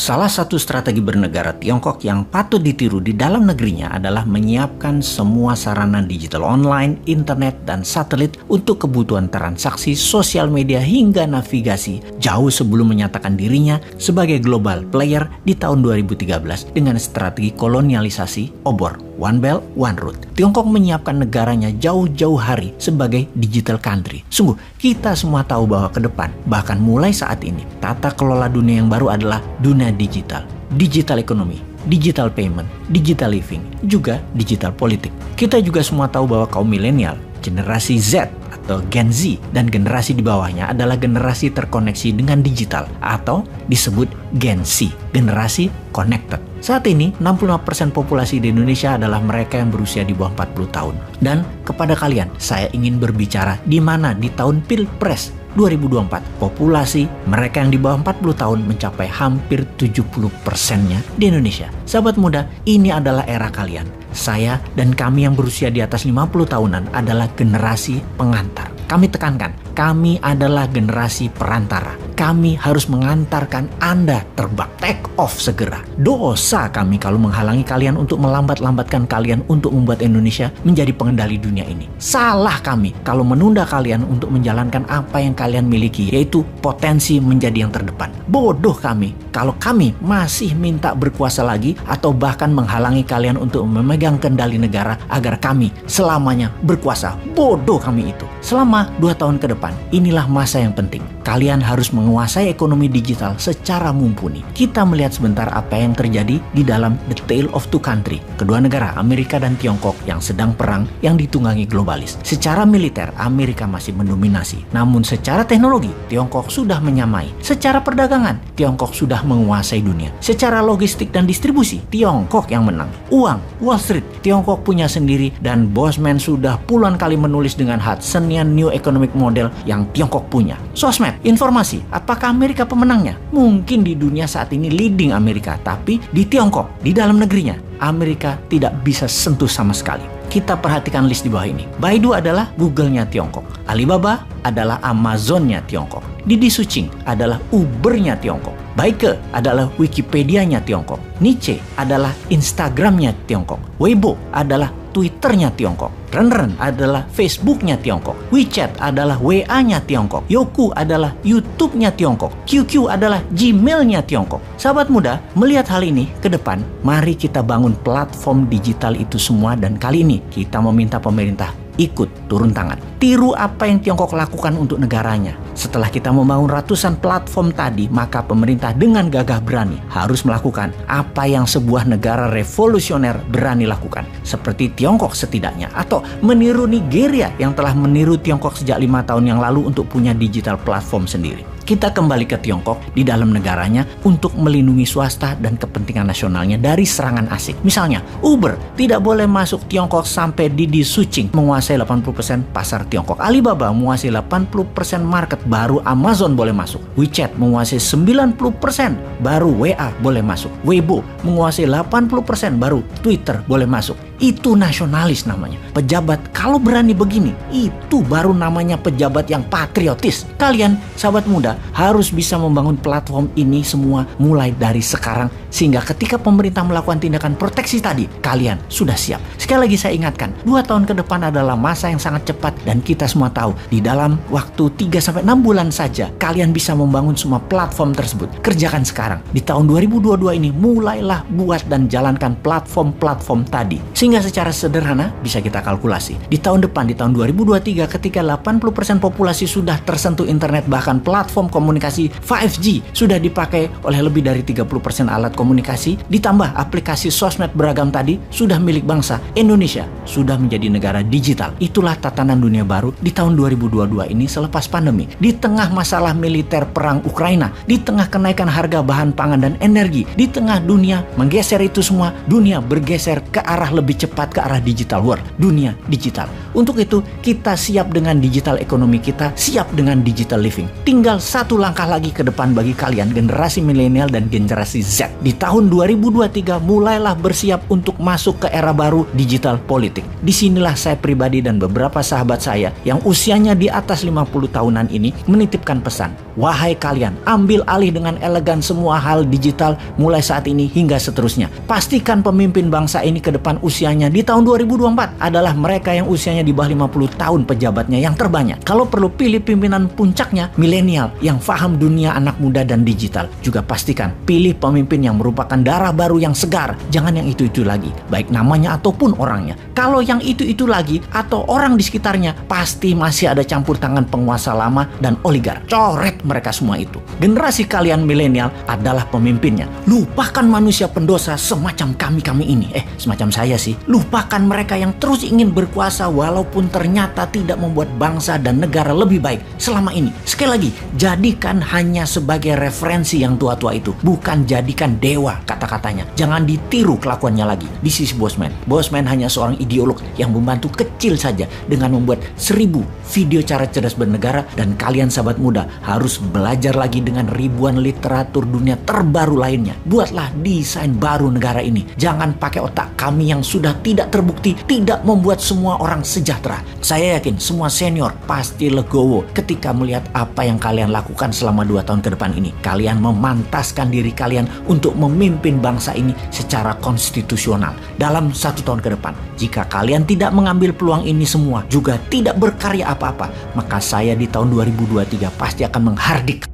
Salah satu strategi bernegara Tiongkok yang patut ditiru di dalam negerinya adalah menyiapkan semua sarana digital online, internet, dan satelit untuk kebutuhan transaksi, sosial media, hingga navigasi jauh sebelum menyatakan dirinya sebagai global player di tahun 2013 dengan strategi kolonialisasi obor One Belt, One Road. Tiongkok menyiapkan negaranya jauh-jauh hari sebagai digital country. Sungguh, kita semua tahu bahwa ke depan, bahkan mulai saat ini, tata kelola dunia yang baru adalah dunia digital, digital ekonomi, digital payment, digital living, juga digital politik. Kita juga semua tahu bahwa kaum milenial, generasi Z atau Gen Z, dan generasi di bawahnya adalah generasi terkoneksi dengan digital atau disebut Gen Z, generasi connected. Saat ini, 65% populasi di Indonesia adalah mereka yang berusia di bawah 40 tahun. Dan kepada kalian, saya ingin berbicara di mana di tahun Pilpres 2024, populasi mereka yang di bawah 40 tahun mencapai hampir 70%-nya di Indonesia. Sahabat muda, ini adalah era kalian. Saya dan kami yang berusia di atas 50 tahunan adalah generasi pengantar. Kami tekankan, kami adalah generasi perantara. Kami harus mengantarkan Anda terbang, take off segera. Dosa kami kalau menghalangi kalian untuk melambat-lambatkan kalian untuk membuat Indonesia menjadi pengendali dunia ini. Salah kami kalau menunda kalian untuk menjalankan apa yang kalian miliki, yaitu potensi menjadi yang terdepan. Bodoh kami kalau kami masih minta berkuasa lagi atau bahkan menghalangi kalian untuk memegang kendali negara agar kami selamanya berkuasa. Bodoh kami itu. Selama 2 tahun ke depan, inilah masa yang penting. Kalian harus menguasai ekonomi digital secara mumpuni. Kita melihat sebentar apa yang terjadi di dalam The Tale of Two Country, kedua negara Amerika dan Tiongkok yang sedang perang yang ditunggangi globalis. Secara militer, Amerika masih mendominasi. Namun secara teknologi, Tiongkok sudah menyamai. Secara perdagangan, Tiongkok sudah menguasai dunia. Secara logistik dan distribusi, Tiongkok yang menang. Uang, Wall Street, Tiongkok punya sendiri, dan Bosman sudah puluhan kali menulis dengan Hudsonian New Economic Model yang Tiongkok punya. Sosmed, informasi, apakah Amerika pemenangnya? Mungkin di dunia saat ini leading Amerika, tapi di Tiongkok, di dalam negerinya, Amerika tidak bisa sentuh sama sekali. Kita perhatikan list di bawah ini. Baidu adalah Google-nya Tiongkok. Alibaba adalah Amazon-nya Tiongkok. Didi Suching adalah Uber-nya Tiongkok. Baike adalah Wikipedia-nya Tiongkok. Niche adalah Instagram-nya Tiongkok. Weibo adalah Twitter-nya Tiongkok. Renren adalah Facebook-nya Tiongkok. WeChat adalah WA-nya Tiongkok. Youku adalah YouTube-nya Tiongkok. QQ adalah Gmail-nya Tiongkok. Sahabat muda, melihat hal ini ke depan, mari kita bangun platform digital itu semua, dan kali ini kita meminta pemerintah ikut turun tangan. Tiru apa yang Tiongkok lakukan untuk negaranya. Setelah kita membangun ratusan platform tadi, maka pemerintah dengan gagah berani harus melakukan apa yang sebuah negara revolusioner berani lakukan. Seperti Tiongkok setidaknya, atau meniru Nigeria yang telah meniru Tiongkok sejak 5 tahun yang lalu untuk punya digital platform sendiri. Kita kembali ke Tiongkok di dalam negaranya untuk melindungi swasta dan kepentingan nasionalnya dari serangan asing. Misalnya, Uber tidak boleh masuk Tiongkok sampai Didi Suching menguasai 80% pasar Tiongkok. Alibaba menguasai 80% market, baru Amazon boleh masuk. WeChat menguasai 90%, baru WA boleh masuk. Weibo menguasai 80%, baru Twitter boleh masuk. Itu nasionalis namanya. Pejabat kalau berani begini, itu baru namanya pejabat yang patriotis. Kalian, sahabat muda, harus bisa membangun platform ini semua mulai dari sekarang, sehingga ketika pemerintah melakukan tindakan proteksi tadi, kalian sudah siap. Sekali lagi saya ingatkan, 2 tahun ke depan adalah masa yang sangat cepat, dan kita semua tahu di dalam waktu 3-6 bulan saja kalian bisa membangun semua platform tersebut. Kerjakan sekarang. Di tahun 2022 ini mulailah buat dan jalankan platform-platform tadi. Sehingga secara sederhana bisa kita kalkulasi. Di tahun depan, di tahun 2023, ketika 80% populasi sudah tersentuh internet, bahkan platform komunikasi 5G sudah dipakai oleh lebih dari 30% alat komunikasi, ditambah aplikasi sosmed beragam tadi sudah milik bangsa, Indonesia sudah menjadi negara digital. Itulah tatanan dunia baru di tahun 2022 ini selepas pandemi. Di tengah masalah militer perang Ukraina, di tengah kenaikan harga bahan pangan dan energi, di tengah dunia menggeser itu semua, dunia bergeser ke arah lebih cepat ke arah digital world, dunia digital. Untuk itu, kita siap dengan digital ekonomi kita, siap dengan digital living. Tinggal satu langkah lagi ke depan bagi kalian, generasi milenial dan generasi Z. Di tahun 2023, mulailah bersiap untuk masuk ke era baru digital politik. Disinilah saya pribadi dan beberapa sahabat saya yang usianya di atas 50 tahunan ini menitipkan pesan. Wahai kalian, ambil alih dengan elegan semua hal digital mulai saat ini hingga seterusnya. Pastikan pemimpin bangsa ini ke depan usianya di tahun 2024 adalah mereka yang usianya di bawah 50 tahun pejabatnya yang terbanyak. Kalau perlu pilih pimpinan puncaknya milenial yang paham dunia anak muda dan digital. Juga pastikan pilih pemimpin yang merupakan darah baru yang segar. Jangan yang itu-itu lagi, baik namanya ataupun orangnya. Kalau yang itu-itu lagi atau orang di sekitarnya, pasti masih ada campur tangan penguasa lama dan oligark. Coret mereka semua itu. Generasi kalian milenial adalah pemimpinnya. Lupakan manusia pendosa semacam kami ini. Semacam saya sih. Lupakan mereka yang terus ingin berkuasa walaupun ternyata tidak membuat bangsa dan negara lebih baik selama ini. Sekali lagi, jadikan hanya sebagai referensi yang tua-tua itu. Bukan jadikan dewa kata-katanya. Jangan ditiru kelakuannya lagi. This is Bosman. Bosman hanya seorang ideolog yang membantu kecil saja dengan membuat 1000 video cara cerdas bernegara, dan kalian sahabat muda harus belajar lagi dengan ribuan literatur dunia terbaru lainnya. Buatlah desain baru negara ini. Jangan pakai otak kami yang sudah tidak terbukti tidak membuat semua orang sejahtera. Saya yakin semua senior pasti legowo ketika melihat apa yang kalian lakukan selama 2 tahun ke depan ini. Kalian memantaskan diri kalian untuk memimpin bangsa ini secara konstitusional dalam 1 tahun ke depan. Jika kalian tidak mengambil peluang ini semua, juga tidak berkarya apa-apa, maka saya di tahun 2023 pasti akan menghardik